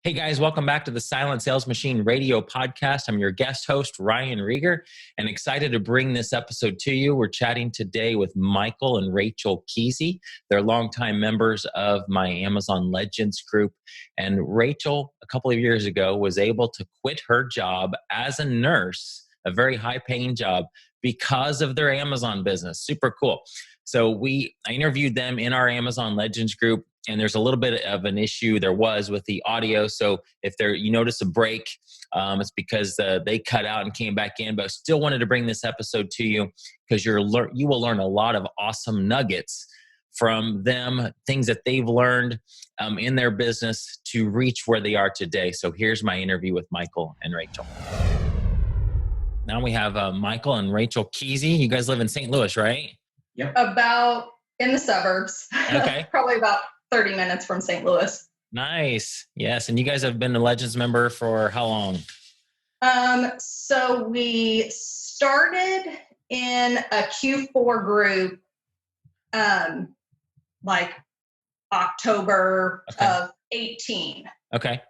Hey guys, welcome back to the Silent Sales Machine radio podcast. I'm your guest host, Ryan Rieger, and excited to bring this episode to you. We're chatting today with Michael and Rachel Kesey. They're longtime members of my Amazon Legends group. And Rachel, a couple of years ago, was able to quit her job as a nurse, a very high-paying job, because of their Amazon business. Super cool. So I interviewed them in our Amazon Legends group. And there's a little bit of an issue there was with the audio. So if you notice a break, it's because they cut out and came back in. But I still wanted to bring this episode to you because you will learn a lot of awesome nuggets from them, things that they've learned in their business to reach where they are today. So here's my interview with Michael and Rachel. Now we have Michael and Rachel Kesey. You guys live in St. Louis, right? Yep. About in the suburbs. Okay. Probably about 30 minutes from St. Louis. Nice. Yes. And you guys have been a Legends member for how long? So we started in a Q4 group, like October of 18. Okay.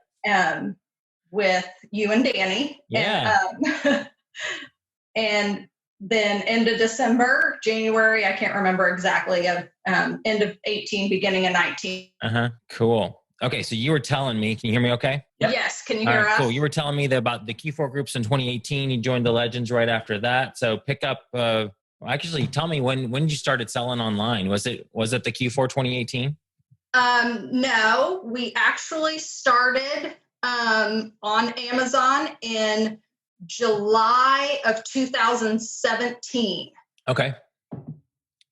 With you and Danny. Yeah. And then end of December, January, I can't remember exactly, of end of 18, beginning of 19. Cool. Okay, so you were telling me, can you hear me okay? Yep. Yes, can you hear us? Cool. You were telling me about the Q4 groups in 2018. You joined the Legends right after that. So pick up, actually tell me when you started selling online. Was it the Q4 2018? No, we actually started on Amazon in July of 2017. Okay.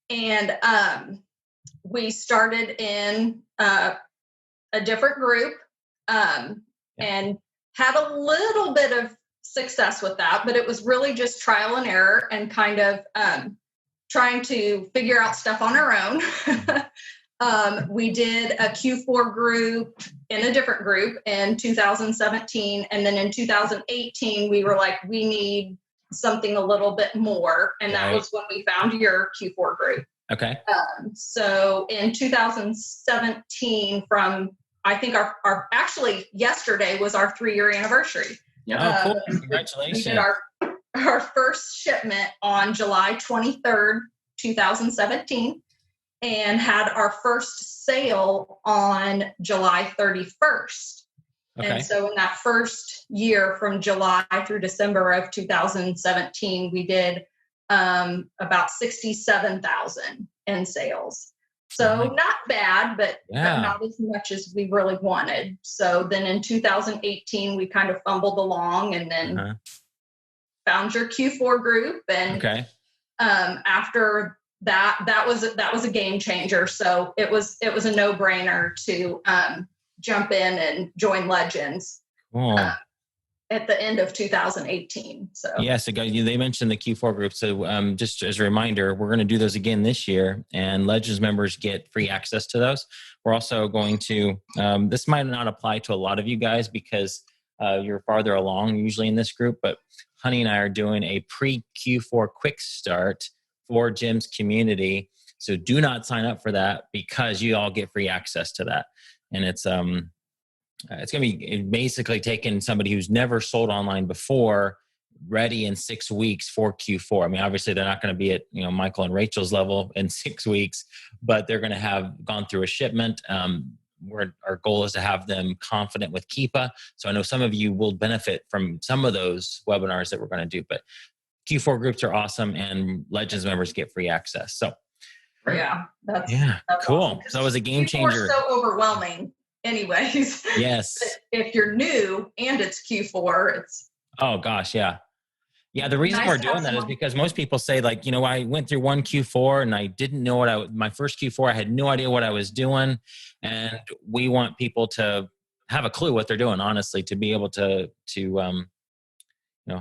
And we started in a different group and had a little bit of success with that, but it was really just trial and error and kind of trying to figure out stuff on our own. We did a Q4 group in a different group in 2017. And then in 2018, we were like, we need something a little bit more. And that was when we found your Q4 group. Okay. So in 2017, I think our actually yesterday was our 3-year anniversary. Yeah. Cool. Congratulations. We did our first shipment on July 23rd, 2017. And had our first sale on July 31st. Okay. And so in that first year from July through December of 2017, we did about 67,000 in sales. So not bad, but not as much as we really wanted. So then in 2018, we kind of fumbled along and then found your Q4 group. And after that was a game changer. So it was a no-brainer to jump in and join Legends at the end of 2018. So yes, they mentioned the Q4 group. So just as a reminder, we're going to do those again this year, and Legends members get free access to those. We're also going to this might not apply to a lot of you guys because you're farther along usually in this group, but Honey and I are doing a pre-Q4 quick start for Jim's community. So do not sign up for that because you all get free access to that. And it's going to be basically taking somebody who's never sold online before ready in 6 weeks for Q4. I mean, obviously they're not going to be at, Michael and Rachel's level in 6 weeks, but they're going to have gone through a shipment. Our goal is to have them confident with Keepa. So I know some of you will benefit from some of those webinars that we're going to do, but Q4 groups are awesome, and Legends members get free access. So, that's cool. Awesome. So it was a game changer. Q4 is so overwhelming, anyways. Yes. If you're new and it's Q4, it's. Oh gosh, yeah. The reason we're doing that is because most people say, like, I went through one Q4 and I didn't know my first Q4, I had no idea what I was doing, and we want people to have a clue what they're doing. Honestly, to be able to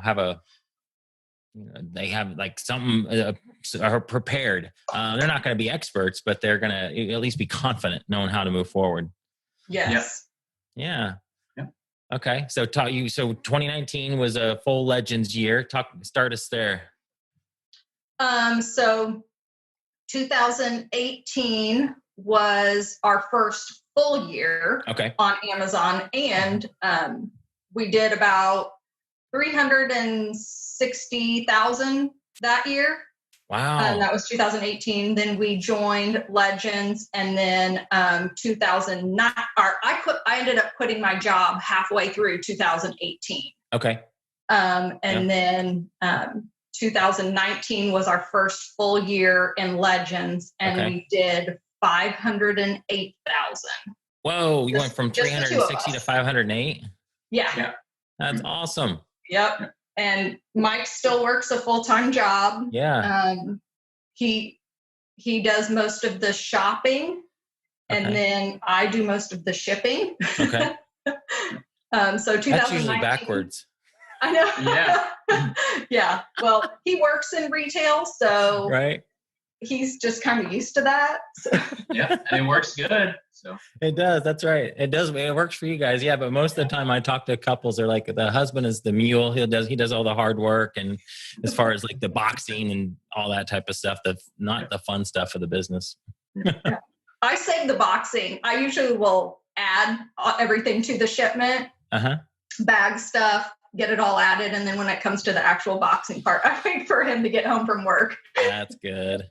have a. They have like something are prepared. They're not going to be experts, but they're going to at least be confident knowing how to move forward. Yes. Yeah. Okay. So 2019 was a full Legends year. Start us there. So 2018 was our first full year on Amazon. And we did about 360,000 that year. Wow. That was 2018. Then we joined Legends, and then 2009. I ended up quitting my job halfway through 2018. Okay. And then 2019 was our first full year in Legends, and we did 508,000. Whoa, you went from 360 to 508? Yeah. That's awesome. Yep. And Mike still works a full-time job. Yeah. He does most of the shopping, and then I do most of the shipping. Okay. So 2019. That's usually backwards. I know. Yeah. Yeah. Well, he works in retail, so right. He's just kind of used to that. So. Yeah, and it works good. So it does. That's right. It does. It works for you guys. Yeah, but most of the time I talk to couples, they're like, the husband is the mule. He does all the hard work, and as far as like the boxing and all that type of stuff, not the fun stuff of the business. Yeah. I save the boxing. I usually will add everything to the shipment, bag stuff, get it all added, and then when it comes to the actual boxing part, I wait for him to get home from work. That's good.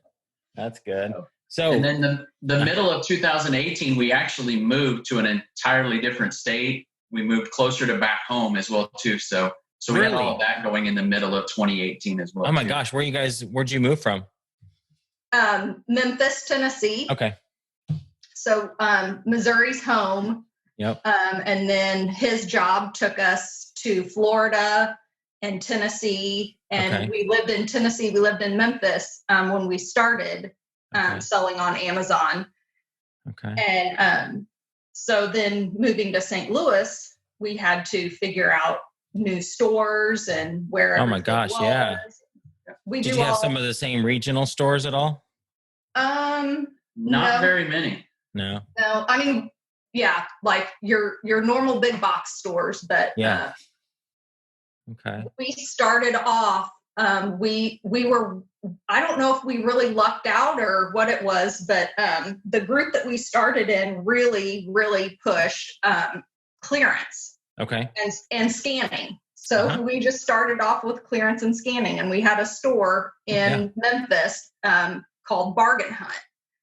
That's good. So, and then the middle of 2018, we actually moved to an entirely different state. We moved closer to back home as well too. So we had all of that going in the middle of 2018 as well. Oh my gosh, where'd you move from? Memphis, Tennessee. Okay. So Missouri's home. Yep. And then his job took us to Florida and Tennessee. And we lived in Tennessee. We lived in Memphis when we started selling on Amazon. Okay. And so then moving to St. Louis, we had to figure out new stores and where. Oh my gosh, yeah. Did you have some of the same regional stores at all? Not very many. No. No, I mean, yeah, like your normal big box stores, but yeah. Okay. We started off, we were, I don't know if we really lucked out or what it was, but the group that we started in really, really pushed clearance. Okay. And scanning. So we just started off with clearance and scanning, and we had a store in Memphis called Bargain Hunt.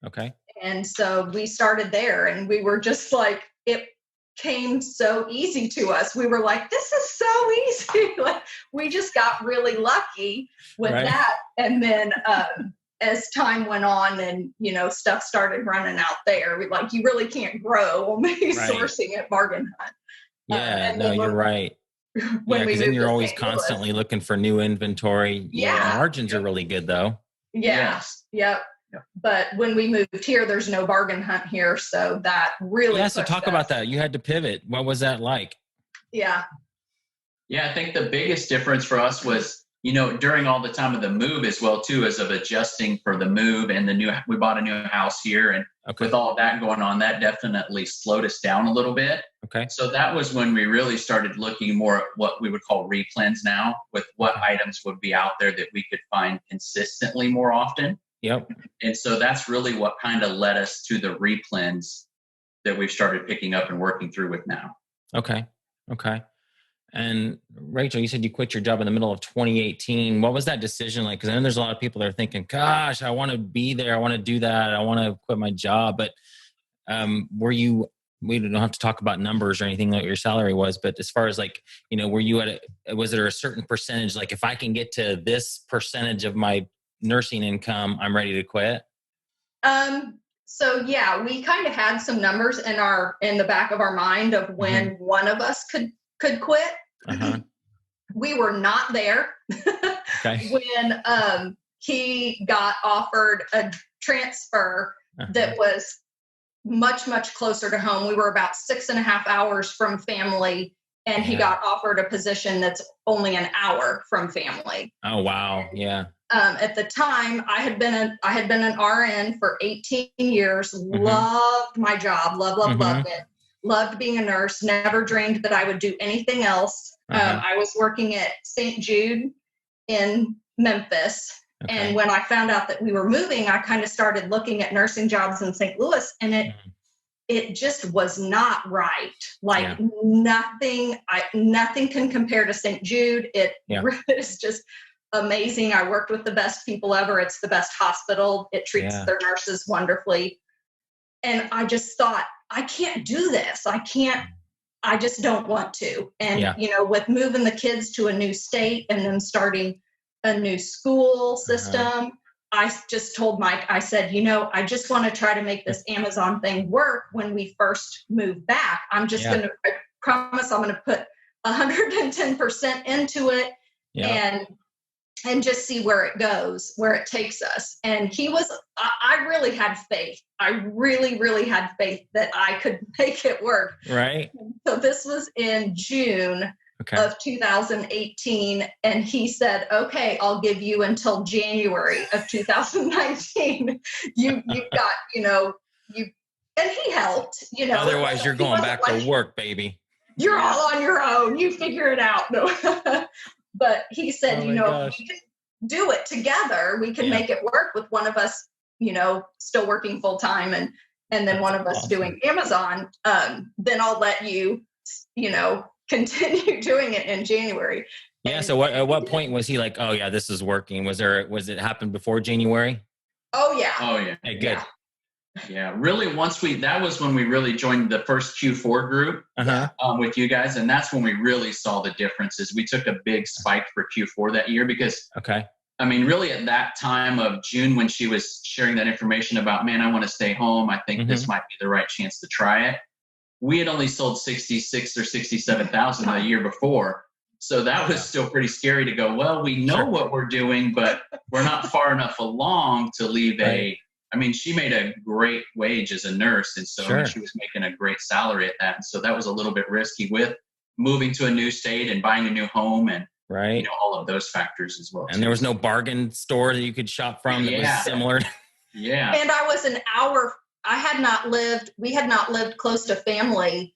Okay. And so we started there, and we were just like, it came so easy to us. We were like, this is so easy. Like, we just got really lucky with that. And then as time went on and, stuff started running out there, you really can't grow only sourcing at Bargain Hunt. Yeah, no, you're right. Because then you're always constantly looking for new inventory. Yeah. Margins are really good though. Yeah. Yep. But when we moved here, there's no Bargain Hunt here. So that really. Yeah. So talk about that. You had to pivot. What was that like? Yeah. Yeah. I think the biggest difference for us was, during all the time of the move as well too, as of adjusting for the move and we bought a new house here, and with all of that going on, that definitely slowed us down a little bit. Okay. So that was when we really started looking more at what we would call replants now, with what items would be out there that we could find consistently more often. Yep. And so that's really what kind of led us to the replants that we've started picking up and working through with now. Okay. And Rachel, you said you quit your job in the middle of 2018. What was that decision like? Because I know there's a lot of people that are thinking, gosh, I want to be there. I want to do that. I want to quit my job. But we don't have to talk about numbers or anything like your salary was, but as far as were you was there a certain percentage? Like, if I can get to this percentage of my nursing income, I'm ready to quit? So yeah, we kind of had some numbers in the back of our mind of when one of us could quit. We were not there when he got offered a transfer that was much, much closer to home. We were about 6.5 hours from family, and he got offered a position that's only an hour from family. Oh, wow. Yeah. At the time, I had been an RN for 18 years, loved my job, loved it. Loved being a nurse, never dreamed that I would do anything else. I was working at St. Jude in Memphis. And when I found out that we were moving, I kind of started looking at nursing jobs in St. Louis, and it just was not right. Like nothing can compare to St. Jude. It is just amazing. I worked with the best people ever. It's the best hospital. It treats their nurses wonderfully. And I just thought, I can't do this. I just don't want to. And, with moving the kids to a new state and then starting a new school system, I just told Mike, I said, I just want to try to make this Amazon thing work when we first move back. I promise I'm going to put 110% into it and just see where it goes, where it takes us. And I really had faith. I really, really had faith that I could make it work. Right. So this was in June of 2018. And he said, okay, I'll give you until January of 2019. You've got, and he helped, Otherwise you're going back to work, baby. You're all on your own. You figure it out. No. But he said, we can do it together. We can make it work with one of us, still working full time and then one of us doing Amazon. Then I'll let you, continue doing it in January. Yeah. So at what point was he like, oh yeah, this is working? Was it happened before January? Oh yeah. Oh yeah. Hey, good. Yeah. Really, that was when we really joined the first Q4 group with you guys. And that's when we really saw the differences. We took a big spike for Q4 that year because, really at that time of June, when she was sharing that information about, man, I want to stay home. I think this might be the right chance to try it. We had only sold 66 or 67,000 the year before. So that was still pretty scary to go, well, we know what we're doing, but we're not far enough along to leave she made a great wage as a nurse. And so she was making a great salary at that. And so that was a little bit risky with moving to a new state and buying a new home and all of those factors as well. And there was no bargain store that you could shop from that was similar. And I was an hour. We had not lived close to family.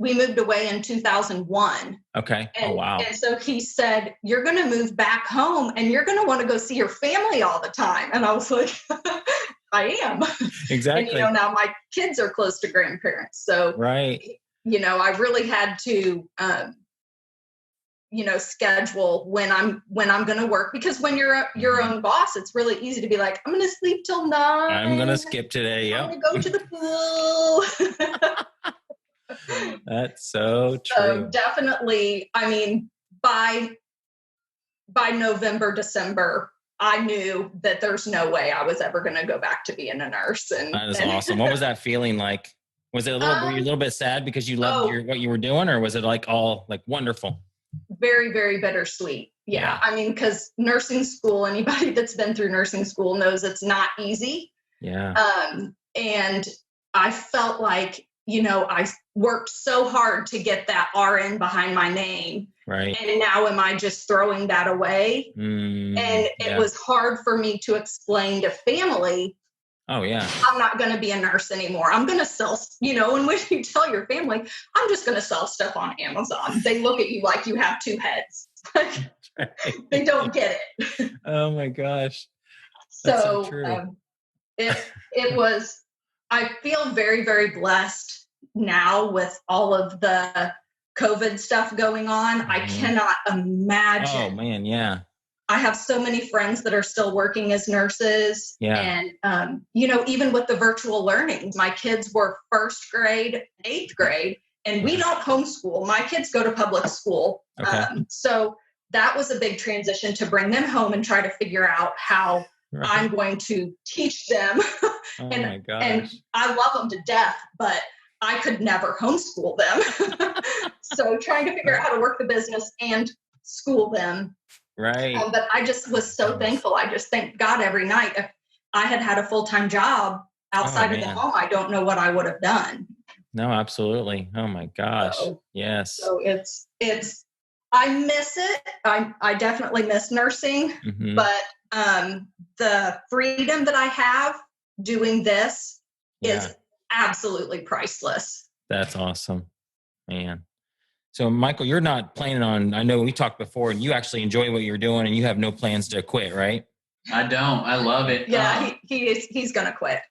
We moved away in 2001. Okay. Oh, wow. And so he said, you're going to move back home and you're going to want to go see your family all the time. And I was like, I am. Exactly. And, now my kids are close to grandparents. So, I really had to, schedule when I'm going to work, because when you're your own boss, it's really easy to be like, I'm going to sleep till 9. I'm going to skip today. I'm going to go to the pool. That's so true. So definitely, by November, December, I knew that there's no way I was ever going to go back to being a nurse. And that is awesome. What was that feeling like? Was it were you a little bit sad because you loved what you were doing, or was it like all like wonderful? Very, very bittersweet. Yeah. Because nursing school, anybody that's been through nursing school knows it's not easy. Yeah. And I felt like, I worked so hard to get that RN behind my name. Right. And now am I just throwing that away? And it was hard for me to explain to family. Oh, yeah. I'm not going to be a nurse anymore. I'm going to sell, and when you tell your family, I'm just going to sell stuff on Amazon, they look at you like you have two heads. They don't get it. Oh my gosh. That's so true. It was, I feel very, very blessed now with all of the COVID stuff going on. I cannot imagine. Oh man. Yeah. I have so many friends that are still working as nurses. Yeah. And, even with the virtual learning, my kids were 1st grade, 8th grade, and we don't homeschool. My kids go to public school. Okay. So that was a big transition to bring them home and try to figure out how I'm going to teach them. My gosh. And I love them to death, but I could never homeschool them. So trying to figure out how to work the business and school them. Right. But I just was so thankful. I just thank God every night. If I had had a full-time job outside of the home, I don't know what I would have done. No, absolutely. Oh my gosh. Yes. So it's, I miss it. I definitely miss nursing, but the freedom that I have doing this is absolutely priceless. That's awesome, man. So Michael, you're not planning on, I know we talked before and you actually enjoy what you're doing and you have no plans to quit, right? I don't. I love it. Yeah, he's going to quit.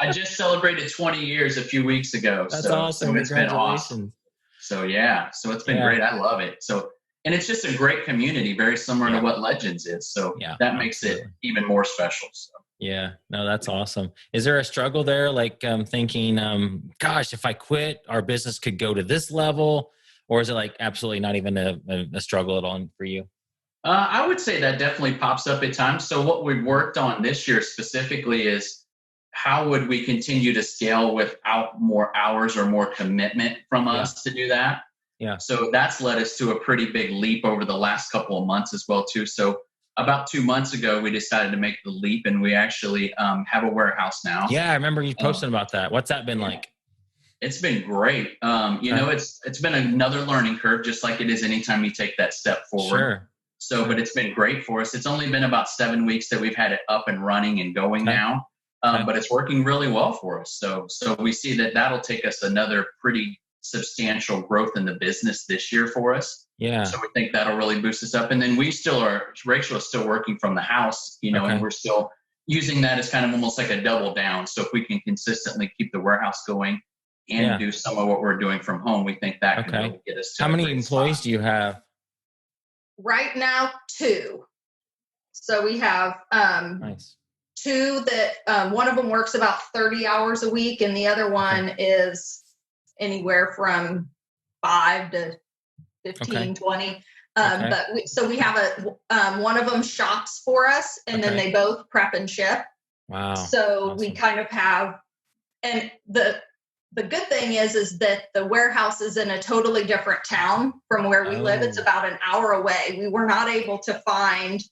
I just celebrated 20 years a few weeks ago. That's awesome. So it's been awesome. Congratulations. So yeah, so it's been great. I love it. So, and it's just a great community, very similar to what Legends is. So that makes it even more special. So. Yeah, no, that's awesome. Is there a struggle there? Like thinking, gosh, if I quit, our business could go to this level, or is it like absolutely not even a struggle at all for you? I would say that definitely pops up at times. So what we've worked on this year specifically is how would we continue to scale without more hours or more commitment from us to do that? Yeah. So that's led us to a pretty big leap over the last couple of months as well too. So about 2 months ago, we decided to make the leap, and we actually have a warehouse now. Yeah, I remember you posting about that. What's that been like? It's been great. It's been another learning curve, just like it is anytime you take that step forward. Sure. So, but it's been great for us. It's only been about 7 weeks that we've had it up and running and going now, but it's working really well for us. So we see that that'll take us another pretty substantial growth in the business this year for us. Yeah. So we think that'll really boost us up. And then Rachel is still working from the house, and we're still using that as kind of almost like a double down. So if we can consistently keep the warehouse going and do some of what we're doing from home, we think that can really get us to How many employees do you have? Right now, 2. So we have Nice. 2 that one of them works about 30 hours a week, and the other one is anywhere from 5 to 15, 20. But we have one of them shops for us, and then they both prep and ship. Wow. So we kind of have, and the good thing is that the warehouse is in a totally different town from where we live. It's about an hour away. We were not able to find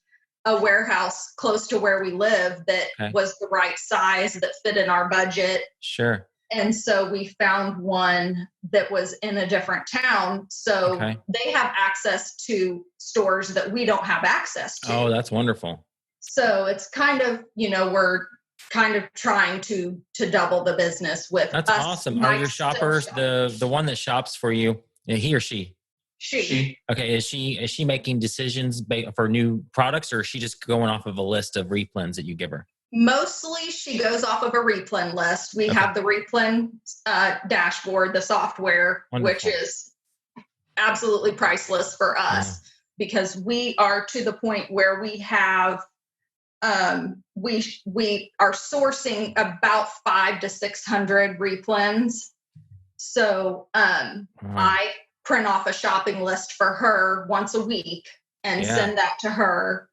a warehouse close to where we live that was the right size that fit in our budget. Sure. And so we found one that was in a different town. So they have access to stores that we don't have access to. Oh, that's wonderful. So it's kind of, we're kind of trying to double the business with That's us. awesome. Are your shoppers the one that shops for you, he or she? She. Okay. Is she making decisions for new products, or is she just going off of a list of replants that you give her? Mostly she goes off of a replan list. We have the replan dashboard, the software, which is absolutely priceless for us because we are to the point where we have we are sourcing about 500 to 600 replans. So I print off a shopping list for her once a week and send that to her.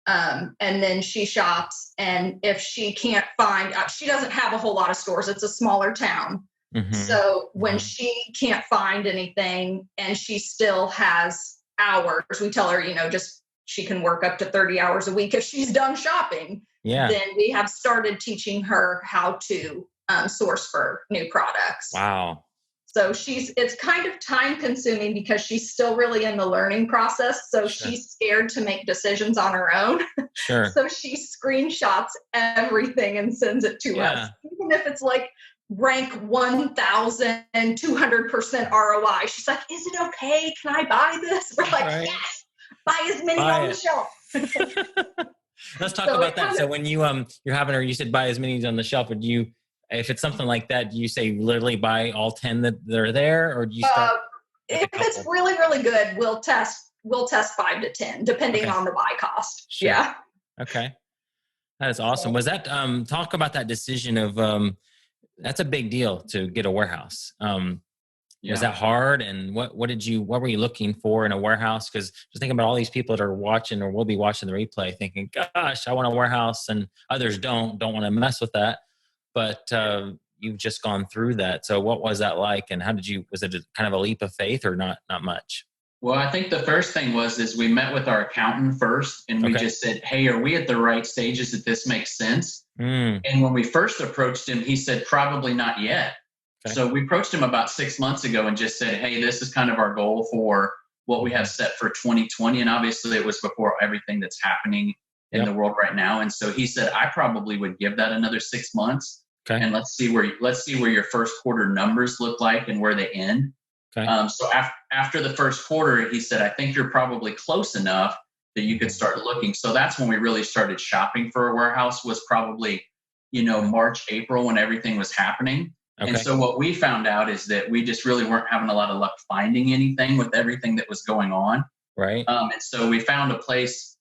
And then she shops, and if she can't find, she doesn't have a whole lot of stores. It's a smaller town. So when she can't find anything and she still has hours, we tell her, just she can work up to 30 hours a week if she's done shopping. Then we have started teaching her how to source for new products. Wow. So it's kind of time consuming because she's still really in the learning process. So she's scared to make decisions on her own. Sure. So she screenshots everything and sends it to us. Even if it's like rank 1,200% ROI. She's like, is it okay? Can I buy this? We're like, yes, buy as many on the shelf. Let's talk about that. So when you're having her, you said buy as many on the shelf. Would you, if it's something like that, do you say literally buy all 10 that are there, or do you start? If it's really, really good, we'll test 5 to 10, depending on the buy cost. Sure. Yeah. Okay. That is awesome. Was that, talk about that decision of, that's a big deal to get a warehouse. Was that hard? And what were you looking for in a warehouse? Because just thinking about all these people that are watching or will be watching the replay thinking, gosh, I want a warehouse, and others don't want to mess with that. But you've just gone through that. So what was that like? And was it kind of a leap of faith or not much? Well, I think the first thing is we met with our accountant first, and we just said, hey, are we at the right stages that this makes sense? And when we first approached him, he said, probably not yet. So we approached him about 6 months ago and just said, hey, this is kind of our goal for what we have set for 2020. And obviously it was before everything that's happening in the world right now. And so he said, I probably would give that another 6 months. And let's see where your first quarter numbers look like and where they end. So after the first quarter, he said, I think you're probably close enough that you could start looking. So that's when we really started shopping for a warehouse, was probably, March, April, when everything was happening. Okay. And so what we found out is that we just really weren't having a lot of luck finding anything with everything that was going on. Right. And so we found a place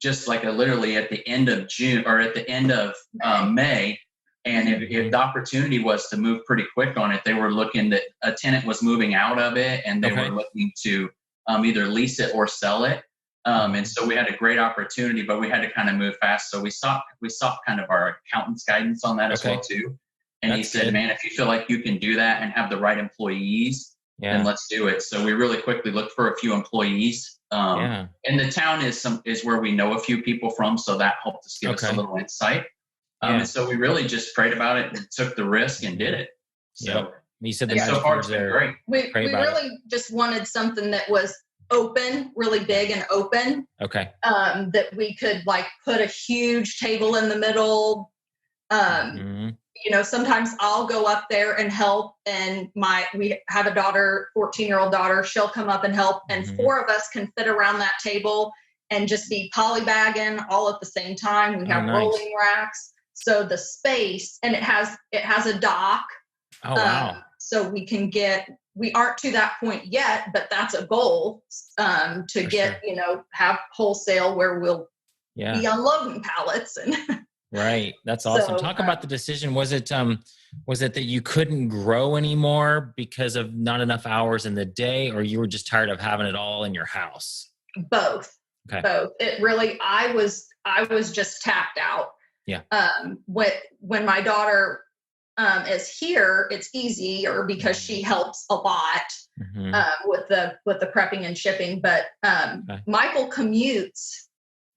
just like literally at the end of June or at the end of May. And if the opportunity was to move pretty quick on it, they were looking that a tenant was moving out of it, and they were looking to either lease it or sell it. And so we had a great opportunity, but we had to kind of move fast. So we sought kind of our accountant's guidance on that as well too. And he said, man, if you feel like you can do that and have the right employees, then let's do it. So we really quickly looked for a few employees. And the town is where we know a few people from, so that helped us give us a little insight. And so we really just prayed about it and took the risk and did it. So you said so far it's been great. We really just wanted something that was open, really big and open. Okay. That we could like put a huge table in the middle. Sometimes I'll go up there and help, and we have a daughter, 14-year-old daughter. She'll come up and help, and four of us can fit around that table and just be polybagging all at the same time. We have rolling racks. So the space, and it has a dock. Oh, wow. So we aren't to that point yet, but that's a goal to get, have wholesale where we'll be unloading pallets. And right. That's awesome. Talk about the decision. Was it that you couldn't grow anymore because of not enough hours in the day, or you were just tired of having it all in your house? Both. Okay. Both. It really, I was just tapped out. Yeah. When my daughter is here, it's easier because she helps a lot with the prepping and shipping. But Michael commutes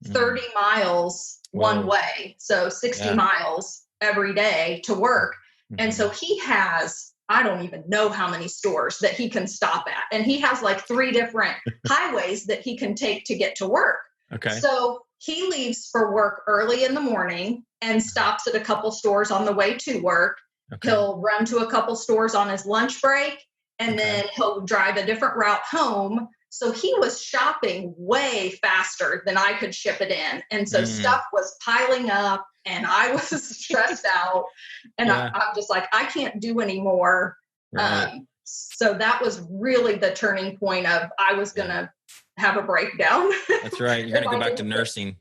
30 miles one way, so 60 miles every day to work. And so he has, I don't even know how many stores that he can stop at. And he has like 3 different highways that he can take to get to work. Okay. So he leaves for work early in the morning and stops at a couple stores on the way to work. Okay. He'll run to a couple stores on his lunch break, and then he'll drive a different route home. So he was shopping way faster than I could ship it in. And so stuff was piling up, and I was stressed out, and I'm just like, I can't do anymore. Right. So that was really the turning point of I was going to have a breakdown. That's right. You're going to go back to nursing.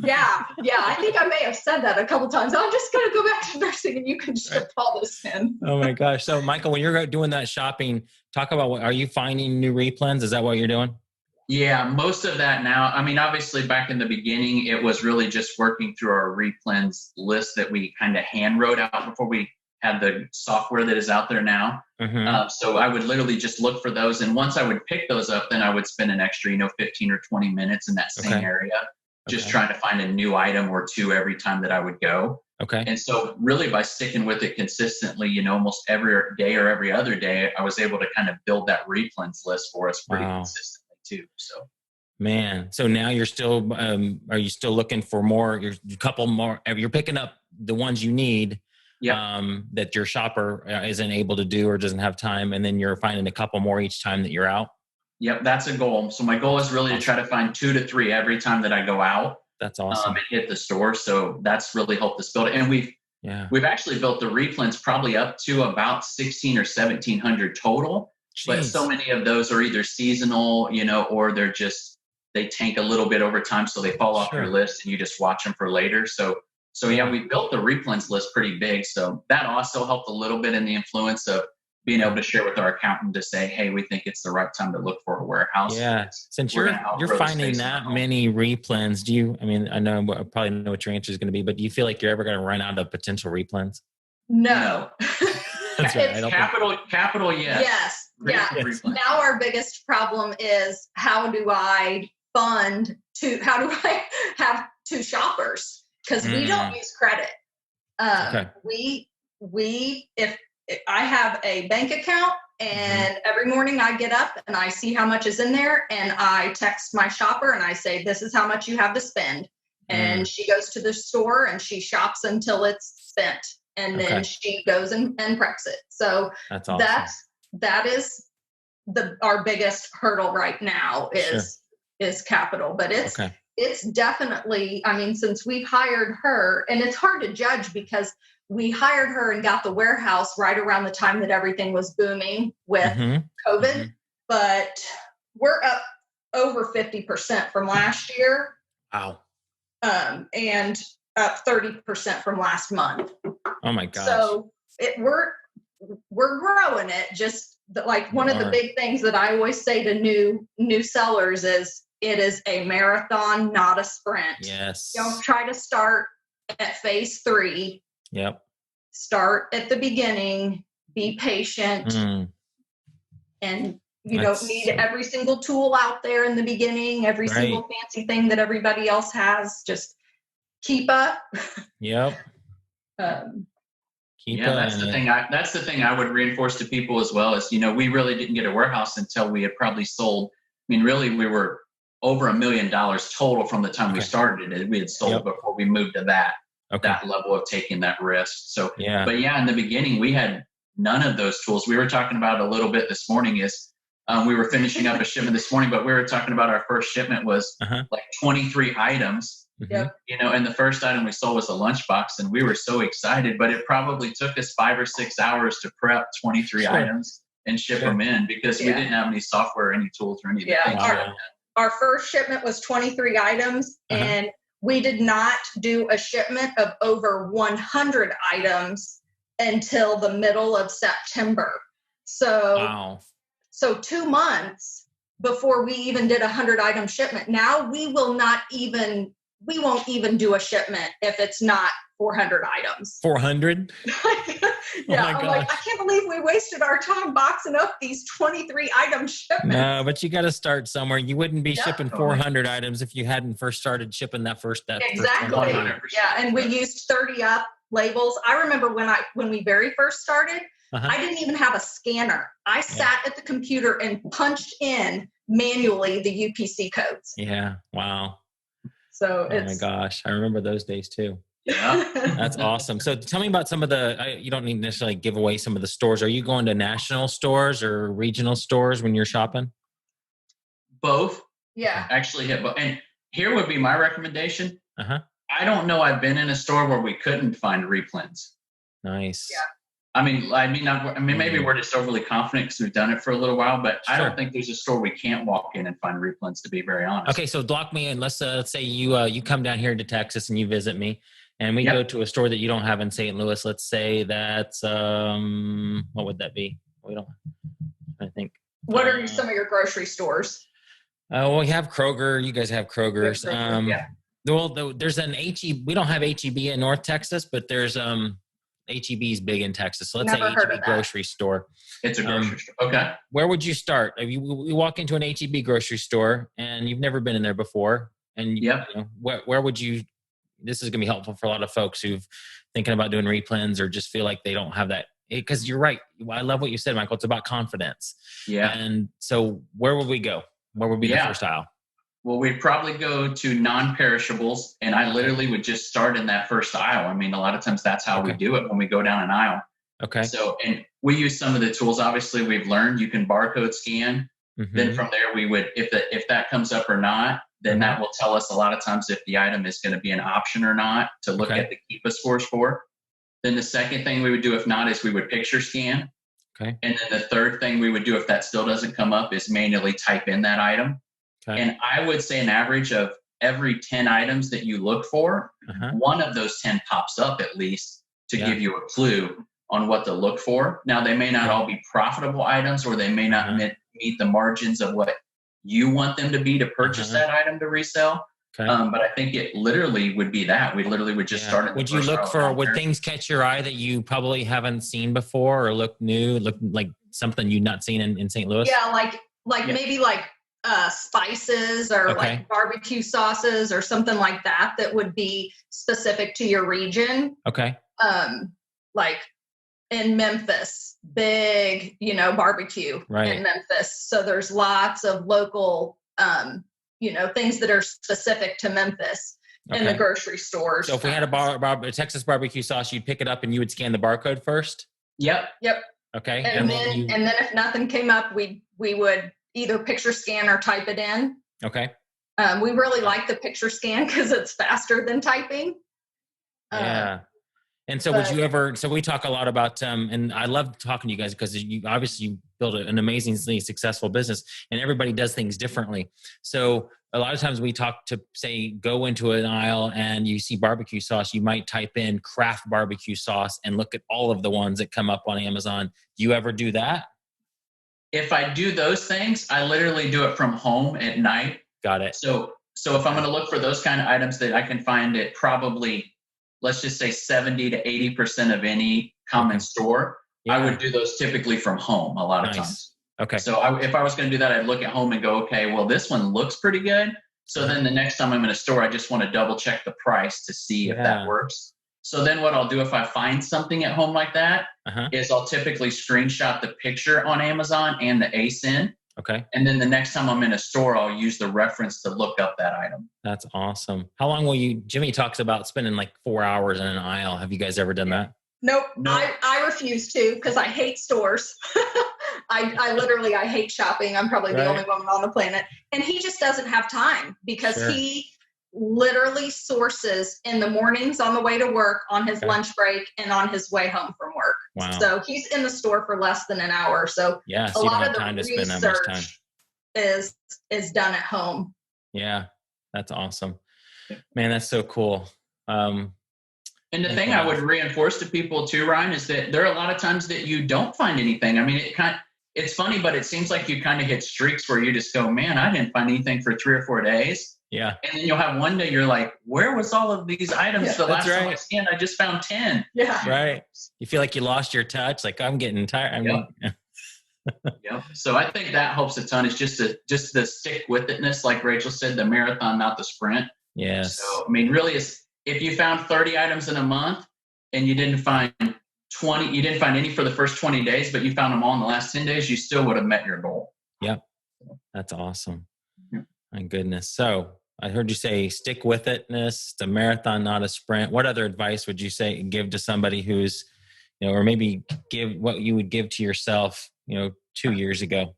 Yeah. I think I may have said that a couple times. I'm just going to go back to nursing, and you can ship all this in. Oh my gosh. So Michael, when you're doing that shopping, talk about are you finding new replants? Is that what you're doing? Yeah, most of that now. I mean, obviously back in the beginning, it was really just working through our replants list that we kind of hand wrote out before we had the software that is out there now. So I would literally just look for those. And once I would pick those up, then I would spend an extra, 15 or 20 minutes in that same area, just trying to find a new item or two every time that I would go. Okay. And so really by sticking with it consistently, almost every day or every other day, I was able to kind of build that replants list for us pretty consistently too. So. Man, so now you're still, are you still looking for more, a couple more, you're picking up the ones you need that your shopper isn't able to do or doesn't have time, and then you're finding a couple more each time that you're out? Yep, that's a goal. So my goal is really to try to find 2 to 3 every time that I go out. That's awesome. And hit the store. So that's really helped us build it. And we've actually built the replants probably up to about 1,600 or 1,700 total. Jeez. But so many of those are either seasonal, or they tank a little bit over time, so they fall off your list and you just watch them for later. So yeah, we built the replants list pretty big. So that also helped a little bit in the influence of being able to share with our accountant to say, hey, we think it's the right time to look for a warehouse. Yeah. Since you're finding that many replants, I know I probably know what your answer is going to be, but do you feel like you're ever going to run out of potential replants? No. That's right. Capital, yes. Yes. Now our biggest problem is how do I have 2 shoppers? Because we don't use credit. If I have a bank account, and every morning I get up and I see how much is in there, and I text my shopper and I say, this is how much you have to spend. And she goes to the store and she shops until it's spent. And then she goes and preps it. So that's awesome. That is our biggest hurdle right now is capital, but it's definitely, I mean, since we've hired her, and it's hard to judge because we hired her and got the warehouse right around the time that everything was booming with COVID, but we're up over 50% from last year. Wow. And up 30% from last month. Oh my gosh. So we're growing it. Just like one of the big things that I always say to new sellers is it is a marathon, not a sprint. Yes. Don't try to start at phase 3. Yep. Start at the beginning, be patient, and you don't need every single tool out there in the beginning, every single fancy thing that everybody else has. Just keep up. Yep. That's the thing I would reinforce to people as well is, we really didn't get a warehouse until we had probably sold. I mean, really, we were over $1 million total from the time we started it. We had sold before we moved to that level of taking that risk. So, but in the beginning, we had none of those tools. We were talking about a little bit this morning is we were finishing up a shipment this morning, but we were talking about our first shipment was like 23 items. And the first item we sold was a lunchbox, and we were so excited, but it probably took us 5 or 6 hours to prep 23 items and ship them in because we didn't have any software, any tools, or anything. Our first shipment was 23 items, and we did not do a shipment of over 100 items until the middle of September. So, so 2 months before we even did 100 item shipment. Now we won't even do a shipment if it's not 400 items. 400? I'm like, I can't believe we wasted our time boxing up these 23 item shipments. No, but you got to start somewhere. You wouldn't be shipping 400 items if you hadn't first started shipping that first. Exactly. And we used 30 up labels. I remember when we very first started, I didn't even have a scanner. I sat at the computer and punched in manually the UPC codes. Yeah. Wow. So oh my gosh, I remember those days too. Yeah, that's awesome. So tell me about some of you don't need to necessarily give away some of the stores. Are you going to national stores or regional stores when you're shopping? Both. Yeah. Actually hit both. And here would be my recommendation. I don't know. I've been in a store where we couldn't find replants. Nice. Yeah. I mean, maybe we're just overly confident because we've done it for a little while, but I don't think there's a store we can't walk in and find replants, to be very honest. Okay, so block me in. Let's say you come down here to Texas and you visit me, and we go to a store that you don't have in St. Louis. Let's say that's what would that be? I think. What are some of your grocery stores? Well, we have Kroger. You guys have Kroger's. Well, there's an HEB. We don't have HEB in North Texas, but there's HEB is big in Texas. So let's say HEB grocery store. It's a grocery store. Okay. Where would you start? If you walk into an HEB grocery store and you've never been in there before, and where would you? This is going to be helpful for a lot of folks who've thinking about doing replens or just feel like they don't have that. Because you're right. I love what you said, Michael. It's about confidence. Yeah. And so where would we go? Where would be the first aisle? Well, we'd probably go to non-perishables, and I literally would just start in that first aisle. I mean, a lot of times that's how we do it when we go down an aisle. Okay. So, and we use some of the tools. Obviously, we've learned you can barcode scan. Then from there, we would, if that comes up or not, then that will tell us a lot of times if the item is going to be an option or not to look at the KEPA scores for. Then the second thing we would do, if not, is we would picture scan. Okay. And then the third thing we would do, if that still doesn't come up, is manually type in that item. Okay. And I would say an average of every 10 items that you look for, one of those 10 pops up at least to give you a clue on what to look for. Now, they may not all be profitable items, or they may not meet the margins of what you want them to be to purchase that item to resell. Okay. But I think it literally would be that. We literally would just start at the Would you look for, would things catch your eye that you probably haven't seen before or look new, look like something you've not seen in St. Louis? Yeah, maybe spices or like barbecue sauces or something like that would be specific to your region. Okay. Like in Memphis, big, barbecue in Memphis. So there's lots of local, things that are specific to Memphis in the grocery stores. So if we had a Texas barbecue sauce, you'd pick it up and you would scan the barcode first? Yep. Okay. And then if nothing came up, we would either picture scan or type it in. Okay. We really like the picture scan because it's faster than typing. Yeah. And so would you ever, so we talk a lot about, and I love talking to you guys because you obviously build an amazingly successful business and everybody does things differently. So a lot of times we talk to say, go into an aisle and you see barbecue sauce, you might type in craft barbecue sauce and look at all of the ones that come up on Amazon. Do you ever do that? If I do those things, I literally do it from home at night. Got it. So if I'm going to look for those kind of items that I can find at probably, let's just say 70 to 80% of any common store, I would do those typically from home a lot of times. Okay. So if I was going to do that, I'd look at home and go, okay, well, this one looks pretty good. So then the next time I'm in a store, I just want to double check the price to see if that works. So then what I'll do if I find something at home like that is I'll typically screenshot the picture on Amazon and the ASIN. Okay. And then the next time I'm in a store, I'll use the reference to look up that item. That's awesome. How long will you, Jimmy talks about spending like 4 hours in an aisle. Have you guys ever done that? Nope. I refuse to because I hate stores. I hate shopping. I'm probably the only woman on the planet. And he just doesn't have time because he literally sources in the mornings on the way to work, on his lunch break, and on his way home from work. Wow. So he's in the store for less than an hour. So so a you lot don't of have time the to spend that much time. research is done at home. Yeah, that's awesome. Man, that's so cool. And the thing I would reinforce to people too, Ryan, is that there are a lot of times that you don't find anything. I mean, it's funny, but it seems like you kind of hit streaks where you just go, man, I didn't find anything for 3 or 4 days. Yeah. And then you'll have one day you're like, where was all of these items the last time I scanned? I just found 10. Yeah. Right. You feel like you lost your touch. Like I'm getting tired. So I think that helps a ton. It's just the stick with itness, like Rachel said, the marathon, not the sprint. Yes. So, I mean, really, if you found 30 items in a month and you didn't find 20, you didn't find any for the first 20 days, but you found them all in the last 10 days, you still would have met your goal. Yep. That's awesome. My goodness. So I heard you say stick with itness, the marathon, not a sprint. What other advice would you say, give to somebody who's, or maybe give what you would give to yourself, 2 years ago?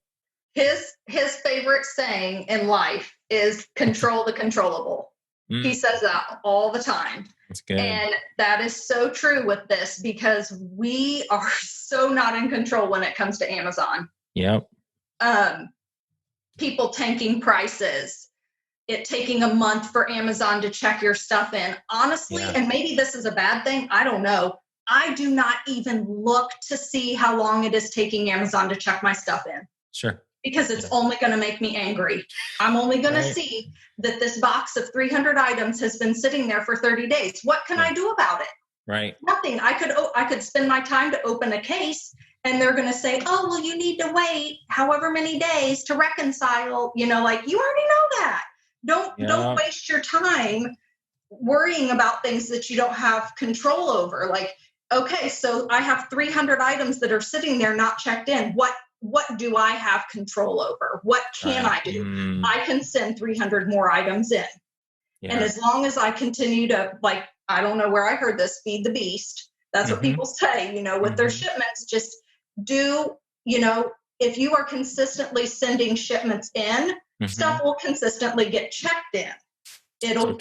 His favorite saying in life is control the controllable. He says that all the time. That's good. And that is so true with this because we are so not in control when it comes to Amazon. Yep. People tanking prices, it taking a month for Amazon to check your stuff in. Honestly, and maybe this is a bad thing, I don't know. I do not even look to see how long it is taking Amazon to check my stuff in. Sure. Because it's only going to make me angry. I'm only going to see that this box of 300 items has been sitting there for 30 days. What can I do about it? Right. Nothing. I could spend my time to open a case and they're going to say, oh, well, you need to wait however many days to reconcile. You already know that. Don't waste your time worrying about things that you don't have control over. Like, okay, so I have 300 items that are sitting there not checked in. What do I have control over? What can I do? I can send 300 more items in. Yeah. And as long as I continue to, I don't know where I heard this, feed the beast. That's what people say, with their shipments. Just do, if you are consistently sending shipments in, stuff will consistently get checked in. It'll,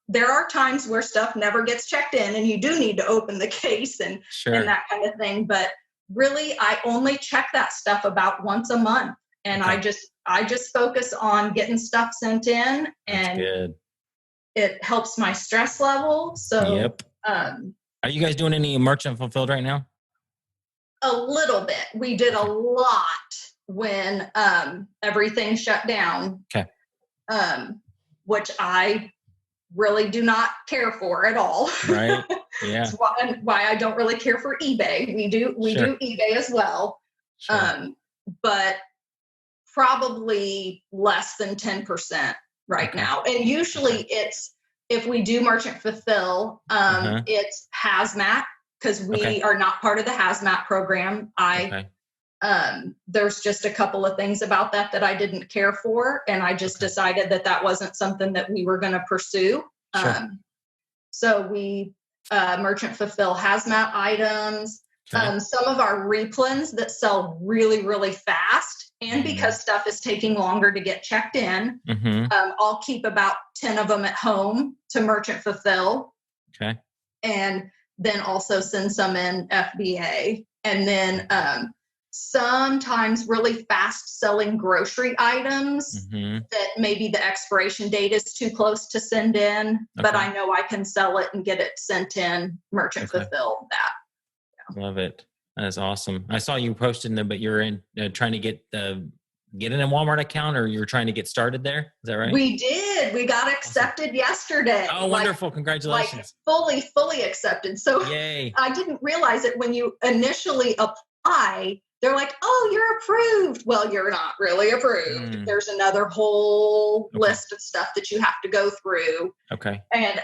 there are times where stuff never gets checked in and you do need to open the case and that kind of thing. But really, I only check that stuff about once a month. And I just focus on getting stuff sent in, and it helps my stress level. So, are you guys doing any merchant fulfilled right now? A little bit. We did a lot when everything shut down. Okay. Which I really do not care for at all. Right. Yeah. That's why I don't really care for eBay. We do eBay as well. Sure. But probably less than 10% right now. And usually it's, if we do merchant fulfill, it's hazmat, because we are not part of the hazmat program. There's just a couple of things about that I didn't care for. And I just decided that wasn't something that we were going to pursue. Sure. So we merchant fulfill hazmat items. Some of our replants that sell really, really fast And because stuff is taking longer to get checked in, I'll keep about 10 of them at home to merchant fulfill. Okay. And then also send some in FBA. And then sometimes really fast selling grocery items that maybe the expiration date is too close to send in, but I know I can sell it and get it sent in, merchant fulfill that. Yeah. Love it. That is awesome. I saw you posting them, but you're in trying to get in a Walmart account, or you're trying to get started there. Is that right? We did. We got accepted yesterday. Oh, wonderful. Congratulations. Like fully accepted. So yay. I didn't realize it when you initially apply. They're like, oh, you're approved. Well, you're not really approved. There's another whole list of stuff that you have to go through. Okay. And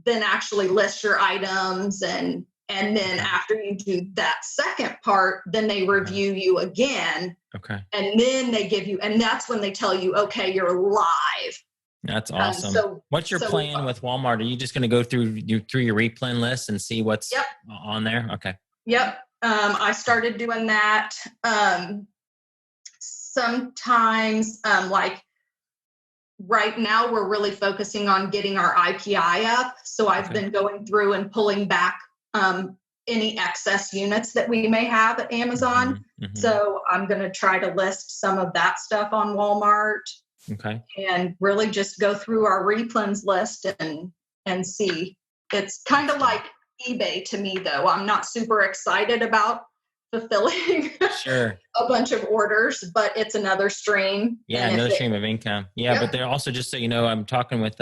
then actually list your items. And then after you do that second part, then they review you again. Okay. And then they give you, and that's when they tell you, okay, you're live. That's awesome. What's your plan with Walmart? Are you just going to go through your replen list and see what's on there? Okay. Yep. I started doing that. Sometimes, like right now, we're really focusing on getting our IPI up. So I've been going through and pulling back any excess units that we may have at Amazon. So I'm going to try to list some of that stuff on Walmart. Okay. And really just go through our replens list and see. It's kind of like eBay to me, though. I'm not super excited about fulfilling a bunch of orders, but it's another stream. Yeah, another stream of income. Yeah, but they're also, just so you know, I'm talking with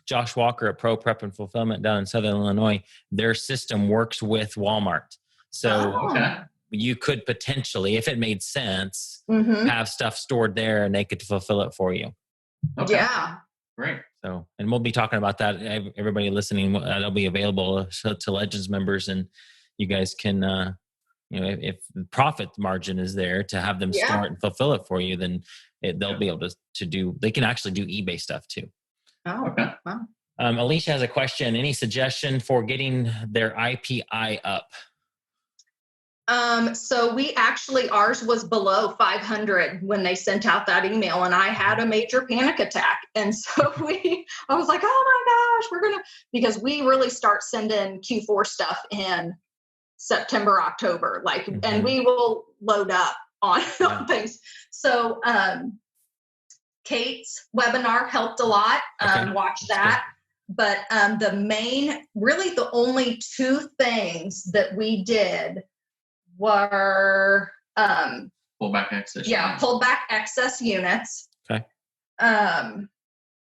Josh Walker at Pro Prep and Fulfillment down in Southern Illinois. Their system works with Walmart. So you could potentially, if it made sense, have stuff stored there and they could fulfill it for you. Okay. Yeah. Great. So, and we'll be talking about that. Everybody listening, that'll be available to Legends members, and you guys can, if the profit margin is there to have them store it and fulfill it for you, then they'll be able to do, they can actually do eBay stuff too. Oh, okay. Wow. Alicia has a question. Any suggestion for getting their IPI up? So we actually, ours was below 500 when they sent out that email, and I had a major panic attack. And so I was like, oh my gosh, because we really start sending Q4 stuff in September, October, and we will load up on things. So, Kate's webinar helped a lot. Watch that. But, the only two things that we did were pull back excess. Pulled back excess units. Okay.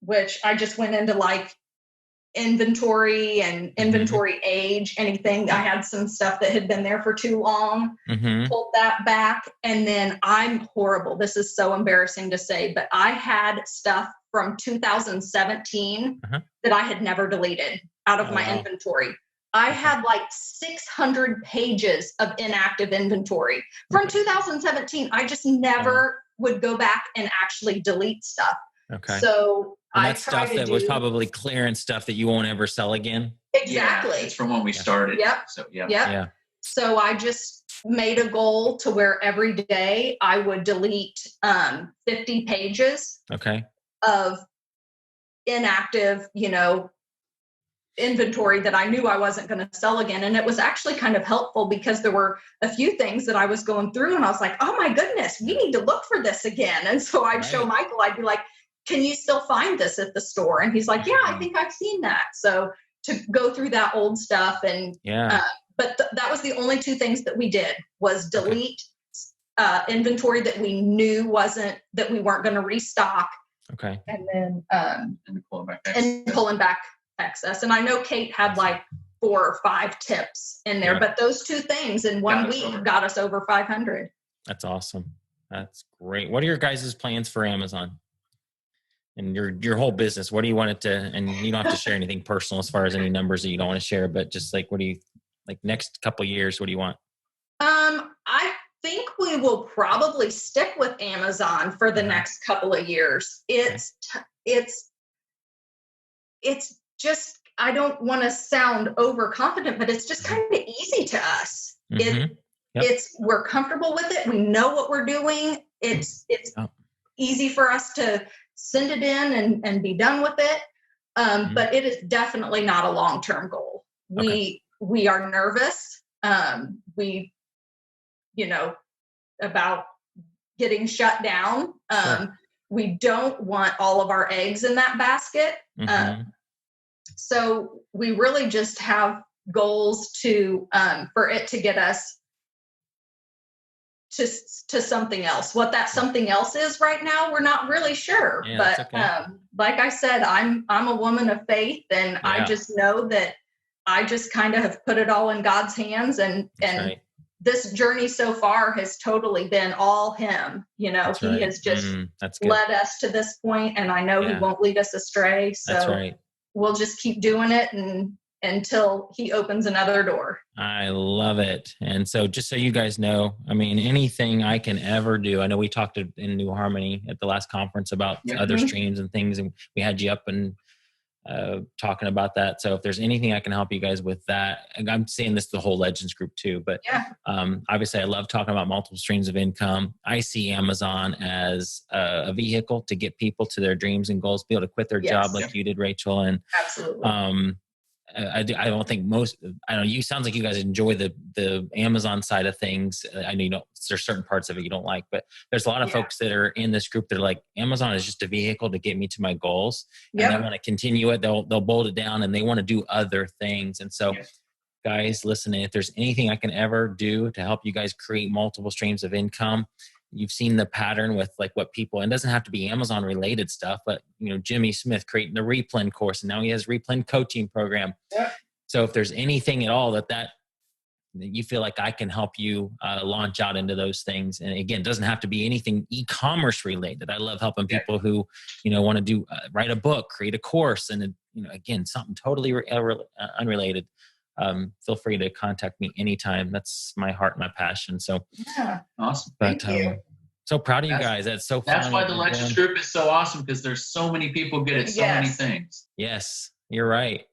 Which I just went into inventory and inventory age, anything. I had some stuff that had been there for too long, pulled that back. And then I'm horrible. This is so embarrassing to say, but I had stuff from 2017 that I had never deleted out of my inventory. I had 600 pages of inactive inventory from 2017. I just never would go back and actually delete stuff. Okay. So and that's stuff that was probably clearance stuff that you won't ever sell again. Exactly. Yeah, it's from when we started. Yep. So yeah. So I just made a goal to where every day I would delete 50 pages. Okay. Of inactive, inventory that I knew I wasn't going to sell again. And it was actually kind of helpful because there were a few things that I was going through and I was like, oh my goodness, we need to look for this again. And so I'd show Michael, I'd be like, can you still find this at the store? And he's like, yeah, I think I've seen that. So to go through that old stuff and, but that was the only two things that we did was delete inventory that we knew that we weren't going to restock. Okay. And then, pulling back excess. And I know Kate had 4 or 5 tips in there, but those two things in 1 week got us over 500. That's awesome. That's great. What are your guys' plans for Amazon and your whole business? What do you want it to, and you don't have to share anything personal as far as any numbers that you don't want to share, but just what do you next couple of years, what do you want? I think we will probably stick with Amazon for the next couple of years. It's just, I don't want to sound overconfident, but it's just kind of easy to us. we're comfortable with it. We know what we're doing. It's easy for us to send it in and be done with it. But it is definitely not a long-term goal. We are nervous. About getting shut down. We don't want all of our eggs in that basket. So we really just have goals for it to get us to something else. What that something else is right now, we're not really sure. But like I said, I'm a woman of faith, and I just know that I just kind of have put it all in God's hands, and this journey so far has totally been all him. He has just led us to this point, and I know he won't lead us astray. So we'll just keep doing it until he opens another door. I love it. And so just so you guys know, I mean, anything I can ever do, I know we talked in New Harmony at the last conference about other streams and things, and we had you up and talking about that. So if there's anything I can help you guys with that, and I'm saying this to the whole Legends group too, but obviously I love talking about multiple streams of income. I see Amazon as a vehicle to get people to their dreams and goals, be able to quit their job like you did, Rachel. And absolutely. I don't think you sounds like you guys enjoy the Amazon side of things. I know there's certain parts of it you don't like, but there's a lot of folks that are in this group that are like, Amazon is just a vehicle to get me to my goals. And they want to continue it. They'll bolt it down, and they want to do other things. And so guys, listen, if there's anything I can ever do to help you guys create multiple streams of income, you've seen the pattern with like what people, and it doesn't have to be Amazon related stuff, but Jimmy Smith creating the replant course, and now he has replant coaching program. So if there's anything at all that you feel like I can help you launch out into those things. And again, it doesn't have to be anything e-commerce related. I love helping people who, want to do, write a book, create a course, and again, something totally unrelated. Feel free to contact me anytime. That's my heart, my passion. So awesome. But so proud of you guys. That's so fun. That's why the Legends group is so awesome, because there's so many people good at so many things. Yes, you're right.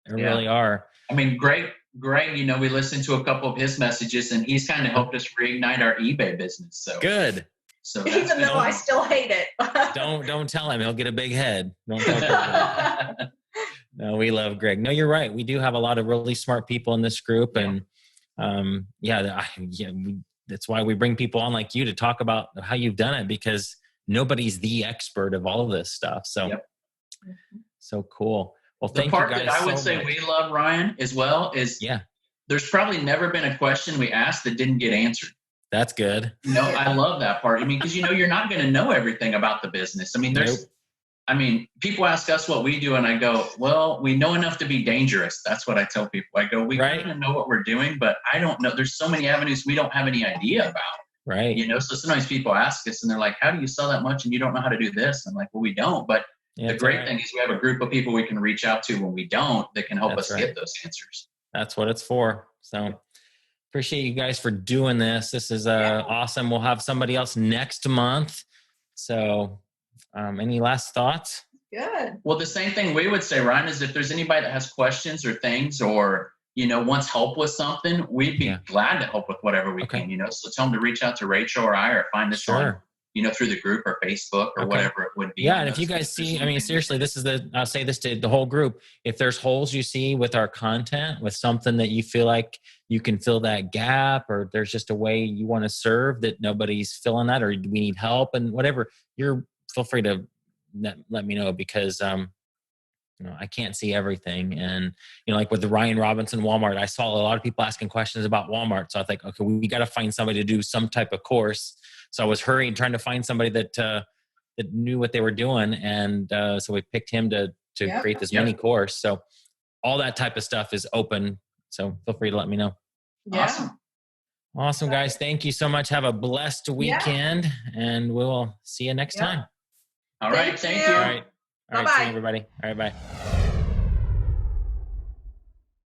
There really are. I mean, Greg, we listened to a couple of his messages, and he's kind of helped us reignite our eBay business. So good. So even though I still hate it. don't tell him. He'll get a big head. Don't tell him. No, we love Greg. No, you're right. We do have a lot of really smart people in this group. And that's why we bring people on like you to talk about how you've done it, because nobody's the expert of all of this stuff. So, so cool. Well, thank you guys. The part that I would say we love, Ryan, as well is there's probably never been a question we asked that didn't get answered. That's good. I love that part. I mean, because you're not going to know everything about the business. I mean, people ask us what we do, and I go, well, we know enough to be dangerous. That's what I tell people. I go, we kind of know what we're doing, but I don't know. There's so many avenues we don't have any idea about. Right. So sometimes people ask us, and they're like, how do you sell that much and you don't know how to do this? I'm like, well, we don't. But the great thing is we have a group of people we can reach out to when we don't, that can help us get those answers. That's what it's for. So appreciate you guys for doing this. This is awesome. We'll have somebody else next month. So any last thoughts? Good. Well, the same thing we would say, Ryan, is if there's anybody that has questions or things, or, wants help with something, we'd be glad to help with whatever we can, So tell them to reach out to Rachel or I, or find us on, through the group or Facebook or whatever it would be. Yeah. And if you guys see, I mean, seriously, I'll say this to the whole group. If there's holes you see with our content, with something that you feel like you can fill that gap, or there's just a way you want to serve that nobody's filling that, or we need help and whatever, feel free to let me know, because, I can't see everything. And, like with the Ryan Robinson Walmart, I saw a lot of people asking questions about Walmart. So I think, okay, we got to find somebody to do some type of course. So I was hurrying, trying to find somebody that knew what they were doing. And so we picked him to create this mini course. So all that type of stuff is open. So feel free to let me know. Yeah. Awesome, guys. Thank you so much. Have a blessed weekend, and we'll see you next time. All right. Thank you. All right. All right. See you, everybody. All right. Bye.